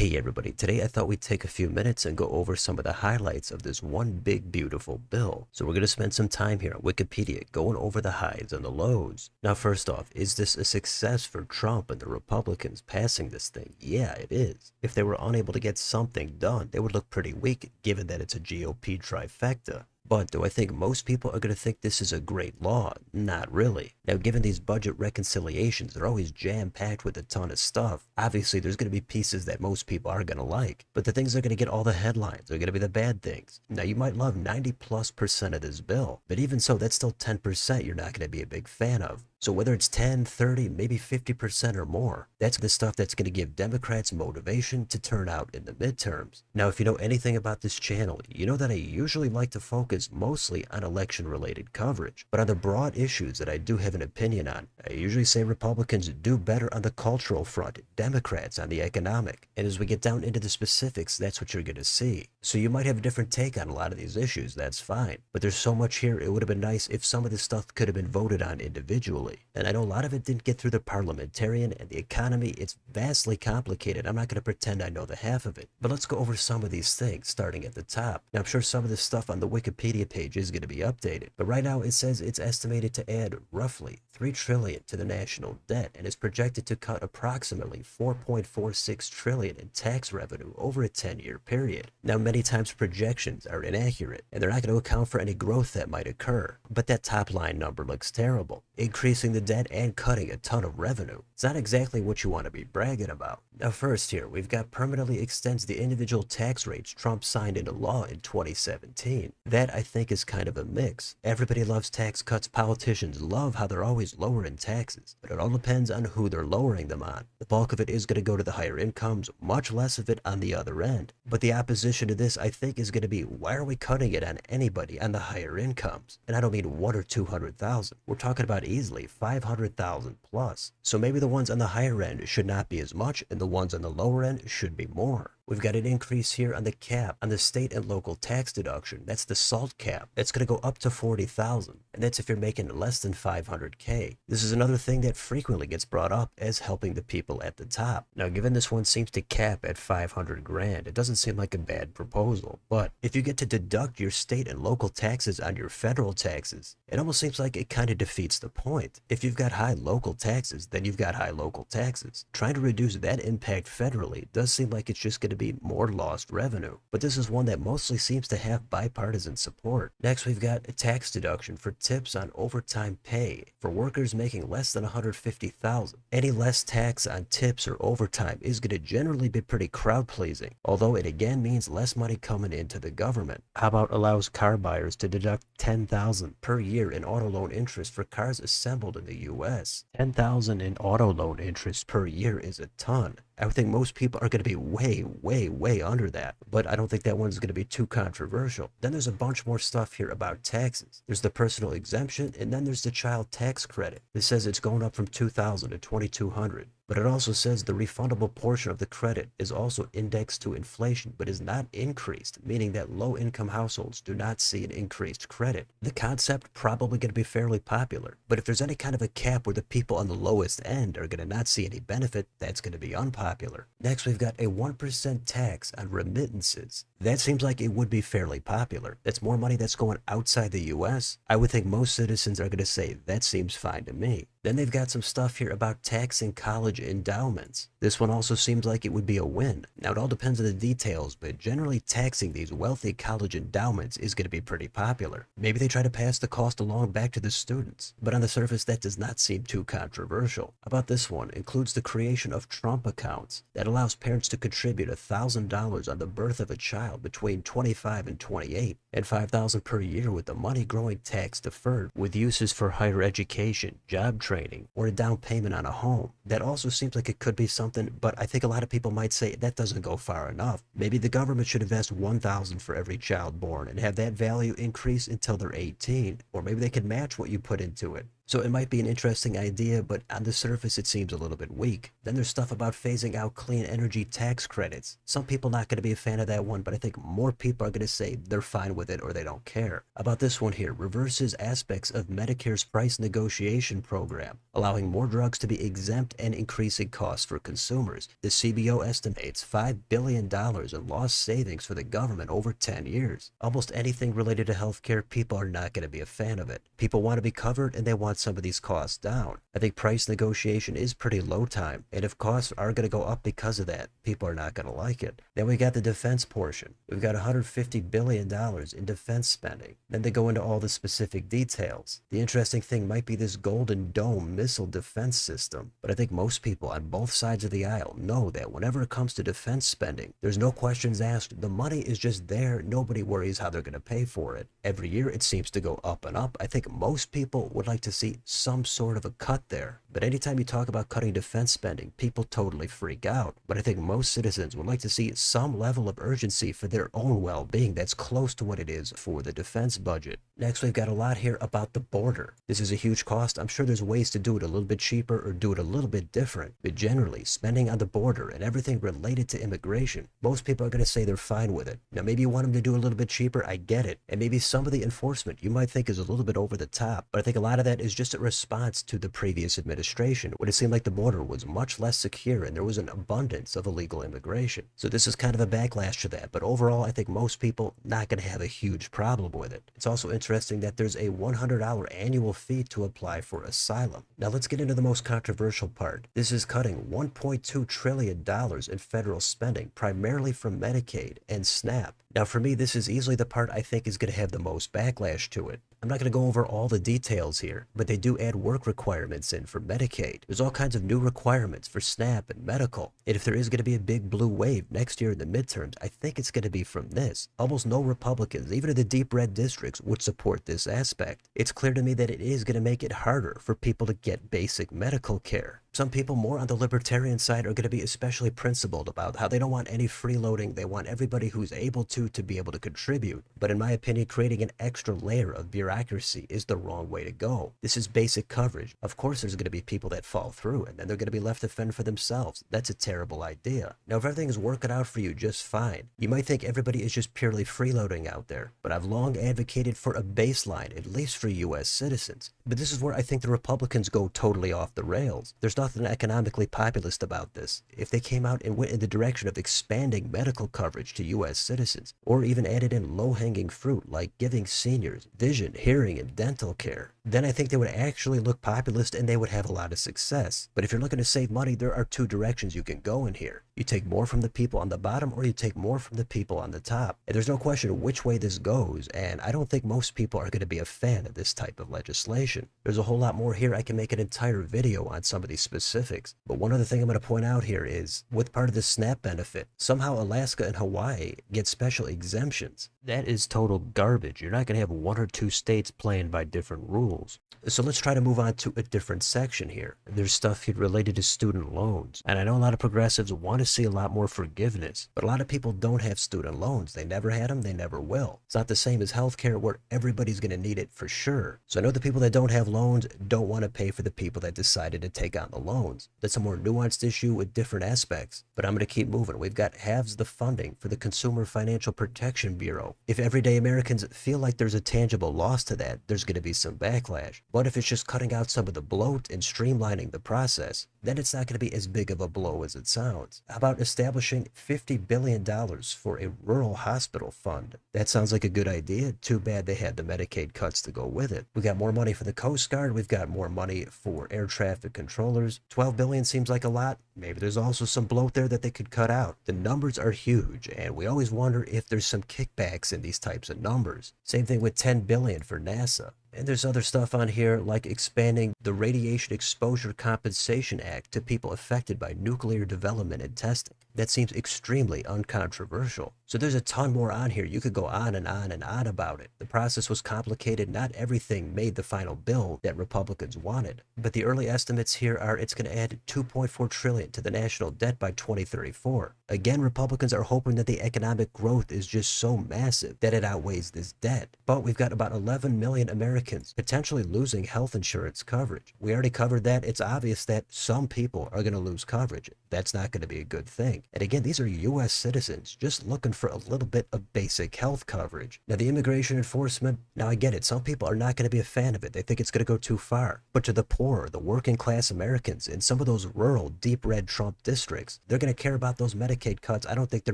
Hey everybody, today I thought we'd take a few minutes and go over some of the highlights of this one big beautiful bill. So we're going to spend some time here on Wikipedia going over the highs and the lows. Now first off, is this a success for Trump and the Republicans passing this thing? Yeah, it is. If they were unable to get something done, they would look pretty weak given that it's a GOP trifecta. But do I think most people are going to think this is a great law? Not really. Now, given these budget reconciliations, they're always jam-packed with a ton of stuff. Obviously, there's going to be pieces that most people are going to like, but the things that are going to get all the headlines are going to be the bad things. Now, you might love 90+% of this bill, but even so, that's still 10% you're not going to be a big fan of. So whether it's 10, 30, maybe 50% or more, that's the stuff that's going to give Democrats motivation to turn out in the midterms. Now, if you know anything about this channel, you know that I usually like to focus mostly on election-related coverage. But on the broad issues that I do have an opinion on, I usually say Republicans do better on the cultural front, Democrats on the economic. And as we get down into the specifics, that's what you're going to see. So you might have a different take on a lot of these issues, that's fine. But there's so much here, it would have been nice if some of this stuff could have been voted on individually. And I know a lot of it didn't get through the parliamentarian and the economy. It's vastly complicated. I'm not going to pretend I know the half of it. But let's go over some of these things, starting at the top. Now, I'm sure some of this stuff on the Wikipedia page is going to be updated. But right now, it says it's estimated to add roughly $3 trillion to the national debt and is projected to cut approximately $4.46 trillion in tax revenue over a 10-year period. Now, many times projections are inaccurate, and they're not going to account for any growth that might occur. But that top line number looks terrible, increasing the debt and cutting a ton of revenue. It's not exactly what you want to be bragging about. Now first here, we've got permanently extends the individual tax rates Trump signed into law in 2017. That I think is kind of a mix. Everybody loves tax cuts. Politicians love how they're always lowering taxes, but it all depends on who they're lowering them on. The bulk of it is going to go to the higher incomes, much less of it on the other end. But the opposition to this, I think, is going to be, why are we cutting it on anybody on the higher incomes? And I don't mean 1 or 200,000. We're talking about easily 500,000 plus. So maybe the ones on the higher end should not be as much, and the ones on the lower end should be more. We've got an increase here on the cap on the state and local tax deduction. That's the SALT cap. It's going to go up to 40,000, and that's if you're making less than 500K. This is another thing that frequently gets brought up as helping the people at the top. Now, given this one seems to cap at 500 grand, it doesn't seem like a bad proposal. But if you get to deduct your state and local taxes on your federal taxes, it almost seems like it kind of defeats the point. If you've got high local taxes, then you've got high local taxes. Trying to reduce that impact federally does seem like it's just going to be more lost revenue. But this is one that mostly seems to have bipartisan support. Next, we've got a tax deduction for tips on overtime pay for workers making less than 150,000. Any less tax on tips or overtime is going to generally be pretty crowd pleasing, although it again means less money coming into the government. How about allows car buyers to deduct 10,000 per year in auto loan interest for cars assembled in the US? 10,000 in auto loan interest per year is a ton. I would think most people are going to be way under that, but I don't think that one's going to be too controversial. Then there's a bunch more stuff here about taxes. There's the personal exemption, and then there's the child tax credit. This says it's going up from 2,000 to 2,200. But it also says the refundable portion of the credit is also indexed to inflation, but is not increased, meaning that low-income households do not see an increased credit. The concept probably going to be fairly popular, but if there's any kind of a cap where the people on the lowest end are going to not see any benefit, that's going to be unpopular. Next, we've got a 1% tax on remittances. That seems like it would be fairly popular. That's more money that's going outside the US. I would think most citizens are going to say, that seems fine to me. Then they've got some stuff here about taxing college endowments. This one also seems like it would be a win. Now, it all depends on the details, but generally taxing these wealthy college endowments is going to be pretty popular. Maybe they try to pass the cost along back to the students, but on the surface that does not seem too controversial. How about this one? Includes the creation of Trump accounts that allows parents to contribute $1,000 on the birth of a child between 25 and 28, and $5,000 per year with the money growing tax deferred, with uses for higher education, job training, or a down payment on a home. That also seems like it could be something, but I think a lot of people might say that doesn't go far enough. Maybe the government should invest $1,000 for every child born and have that value increase until they're 18, or maybe they could match what you put into it. So it might be an interesting idea, but on the surface it seems a little bit weak. Then there's stuff about phasing out clean energy tax credits. Some people not going to be a fan of that one, but I think more people are going to say they're fine with it or they don't care. About this one here, reverses aspects of Medicare's price negotiation program, allowing more drugs to be exempt and increasing costs for consumers. The CBO estimates $5 billion in lost savings for the government over 10 years. Almost anything related to healthcare, people are not going to be a fan of it. People want to be covered and they want some of these costs down. I think price negotiation is pretty low time, and if costs are going to go up because of that, people are not going to like it. Then we got the defense portion. We've got $150 billion in defense spending. Then they go into all the specific details. The interesting thing might be this Golden Dome missile defense system, but I think most people on both sides of the aisle know that whenever it comes to defense spending, there's no questions asked. The money is just there. Nobody worries how they're going to pay for it. Every year it seems to go up and up. I think most people would like to see some sort of a cut there. But anytime you talk about cutting defense spending, people totally freak out. But I think most citizens would like to see some level of urgency for their own well-being that's close to what it is for the defense budget. Next, we've got a lot here about the border. This is a huge cost. I'm sure there's ways to do it a little bit cheaper or do it a little bit different. But generally, spending on the border and everything related to immigration, most people are going to say they're fine with it. Now, maybe you want them to do a little bit cheaper. I get it. And maybe some of the enforcement you might think is a little bit over the top. But I think a lot of that is just a response to the previous administration, when it seemed like the border was much less secure and there was an abundance of illegal immigration. So this is kind of a backlash to that. But overall, I think most people not going to have a huge problem with it. It's also interesting that there's a $100 annual fee to apply for asylum. Now let's get into the most controversial part. This is cutting $1.2 trillion in federal spending, primarily from Medicaid and SNAP. Now for me, this is easily the part I think is going to have the most backlash to it. I'm not going to go over all the details here, but they do add work requirements in for Medicaid. There's all kinds of new requirements for SNAP and medical. And if there is going to be a big blue wave next year in the midterms, I think it's going to be from this. Almost no Republicans, even in the deep red districts, would support this aspect. It's clear to me that it is going to make it harder for people to get basic medical care. Some people more on the libertarian side are going to be especially principled about how they don't want any freeloading. They want everybody who's able to be able to contribute. But in my opinion, creating an extra layer of bureaucracy is the wrong way to go. This is basic coverage. Of course, there's going to be people that fall through and then they're going to be left to fend for themselves. That's a terrible idea. Now, if everything is working out for you just fine, you might think everybody is just purely freeloading out there. But I've long advocated for a baseline, at least for U.S. citizens. But this is where I think the Republicans go totally off the rails. There's nothing economically populist about this. If they came out and went in the direction of expanding medical coverage to U.S. citizens, or even added in low-hanging fruit like giving seniors vision, hearing, and dental care, then I think they would actually look populist and they would have a lot of success. But if you're looking to save money, there are two directions you can go in here. You take more from the people on the bottom or you take more from the people on the top. And there's no question which way this goes, and I don't think most people are going to be a fan of this type of legislation. There's a whole lot more here. I can make an entire video on some of these specifics. But one other thing I'm going to point out here is, with part of the SNAP benefit, somehow Alaska and Hawaii get special exemptions. That is total garbage. You're not going to have one or two states playing by different rules. So let's try to move on to a different section here. There's stuff here related to student loans. And I know a lot of progressives want to see a lot more forgiveness, but a lot of people don't have student loans. They never had them, they never will. It's not the same as healthcare where everybody's going to need it for sure. So I know the people that don't have loans don't want to pay for the people that decided to take on the loans. That's a more nuanced issue with different aspects, but I'm going to keep moving. We've got halves the funding for the Consumer Financial Protection Bureau. If everyday Americans feel like there's a tangible loss to that, there's going to be some backlash. But if it's just cutting out some of the bloat and streamlining the process, then it's not going to be as big of a blow as it sounds. How about establishing $50 billion for a rural hospital fund? That sounds like a good idea. Too bad they had the Medicaid cuts to go with it. We got more money for the Coast Guard. We've got more money for air traffic controllers. $12 billion seems like a lot. Maybe there's also some bloat there that they could cut out. The numbers are huge, and we always wonder if there's some kickbacks in these types of numbers. Same thing with $10 billion for NASA. And there's other stuff on here like expanding the Radiation Exposure Compensation Act to people affected by nuclear development and testing. That seems extremely uncontroversial. So there's a ton more on here. You could go on and on and on about it. The process was complicated. Not everything made the final bill that Republicans wanted. But the early estimates here are it's going to add $2.4 trillion to the national debt by 2034. Again, Republicans are hoping that the economic growth is just so massive that it outweighs this debt. But we've got about 11 million Americans Americans potentially losing health insurance coverage. We already covered that. It's obvious that some people are going to lose coverage. That's not going to be a good thing. And again, these are U.S. citizens just looking for a little bit of basic health coverage. Now, the immigration enforcement, now I get it. Some people are not going to be a fan of it. They think it's going to go too far. But to the poor, the working class Americans in some of those rural, deep red Trump districts, they're going to care about those Medicaid cuts. I don't think they're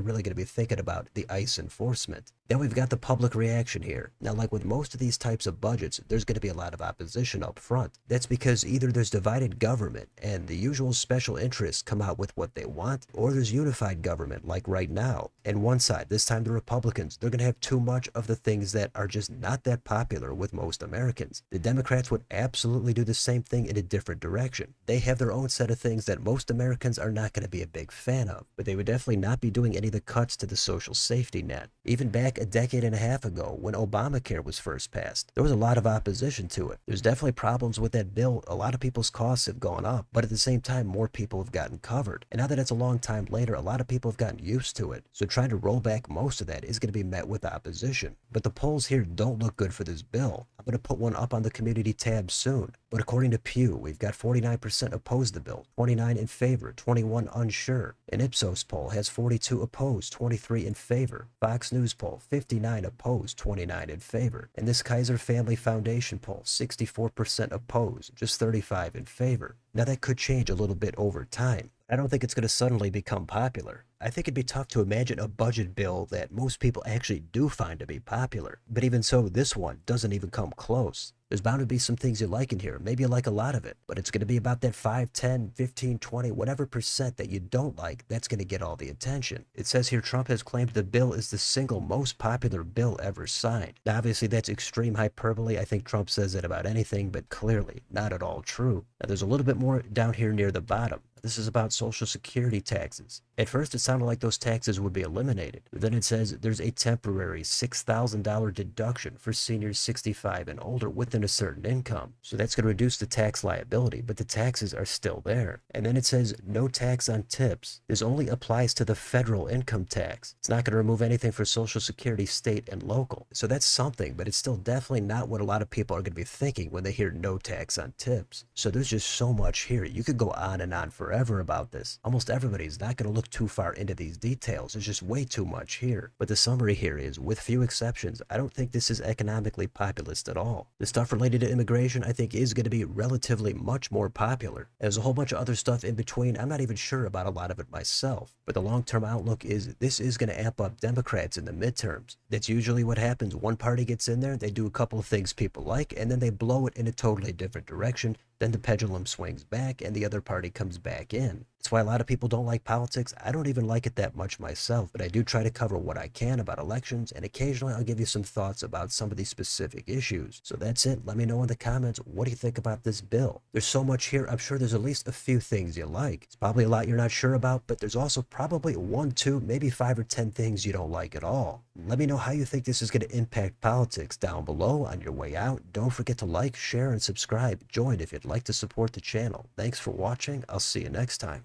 really going to be thinking about the ICE enforcement. Then we've got the public reaction here. Now, like with most of these types of budgets, there's going to be a lot of opposition up front. That's because either there's divided government and the usual special interests come out with what they want, or there's unified government like right now. And one side, this time the Republicans, they're going to have too much of the things that are just not that popular with most Americans. The Democrats would absolutely do the same thing in a different direction. They have their own set of things that most Americans are not going to be a big fan of, but they would definitely not be doing any of the cuts to the social safety net. Even back a decade and a half ago when Obamacare was first passed, there was a lot of opposition to it. There's definitely problems with that bill. A lot of people's costs have gone up, but at the same time, more people have gotten covered. And now that it's a long time later, a lot of people have gotten used to it. So trying to roll back most of that is going to be met with opposition. But the polls here don't look good for this bill. I'm going to put one up on the community tab soon. But according to Pew, we've got 49% oppose the bill, 29 in favor, 21 unsure. An Ipsos poll has 42 opposed, 23 in favor. Fox News poll, 59 opposed, 29 in favor. And this Kaiser Family Foundation poll, 64% opposed, just 35 in favor. Now that could change a little bit over time. I don't think it's going to suddenly become popular. I think it'd be tough to imagine a budget bill that most people actually do find to be popular. But even so, this one doesn't even come close. There's bound to be some things you like in here. Maybe you like a lot of it, but it's going to be about that 5, 10, 15, 20, whatever percent that you don't like, that's going to get all the attention. It says here Trump has claimed the bill is the single most popular bill ever signed. Now, obviously, that's extreme hyperbole. I think Trump says it about anything, but clearly not at all true. Now, there's a little bit more down here near the bottom. This is about Social Security taxes. At first, it sounded like those taxes would be eliminated. But then it says there's a temporary $6,000 deduction for seniors 65 and older within a certain income. So that's going to reduce the tax liability, but the taxes are still there. And then it says no tax on tips. This only applies to the federal income tax. It's not going to remove anything for Social Security, state, and local. So that's something, but it's still definitely not what a lot of people are going to be thinking when they hear no tax on tips. So there's just so much here. You could go on and on forever about this. Almost everybody's not going to look too far into these details. There's just way too much here. But the summary here is, with few exceptions, I don't think this is economically populist at all. The stuff related to immigration, I think, is going to be relatively much more popular. There's a whole bunch of other stuff in between. I'm not even sure about a lot of it myself. But the long-term outlook is this is going to amp up Democrats in the midterms. That's usually what happens. One party gets in there, they do a couple of things people like, and then they blow it in a totally different direction. Then the pendulum swings back and the other party comes back in. That's why a lot of people don't like politics. I don't even like it that much myself, but I do try to cover what I can about elections, and occasionally I'll give you some thoughts about some of these specific issues. So that's it. Let me know in the comments, what do you think about this bill? There's so much here. I'm sure there's at least a few things you like. It's probably a lot you're not sure about, but there's also probably 1, 2, maybe 5 or 10 things you don't like at all. Let me know how you think this is going to impact politics down below on your way out. Don't forget to like, share, and subscribe. Join if you'd like to support the channel. Thanks for watching. I'll see you next time.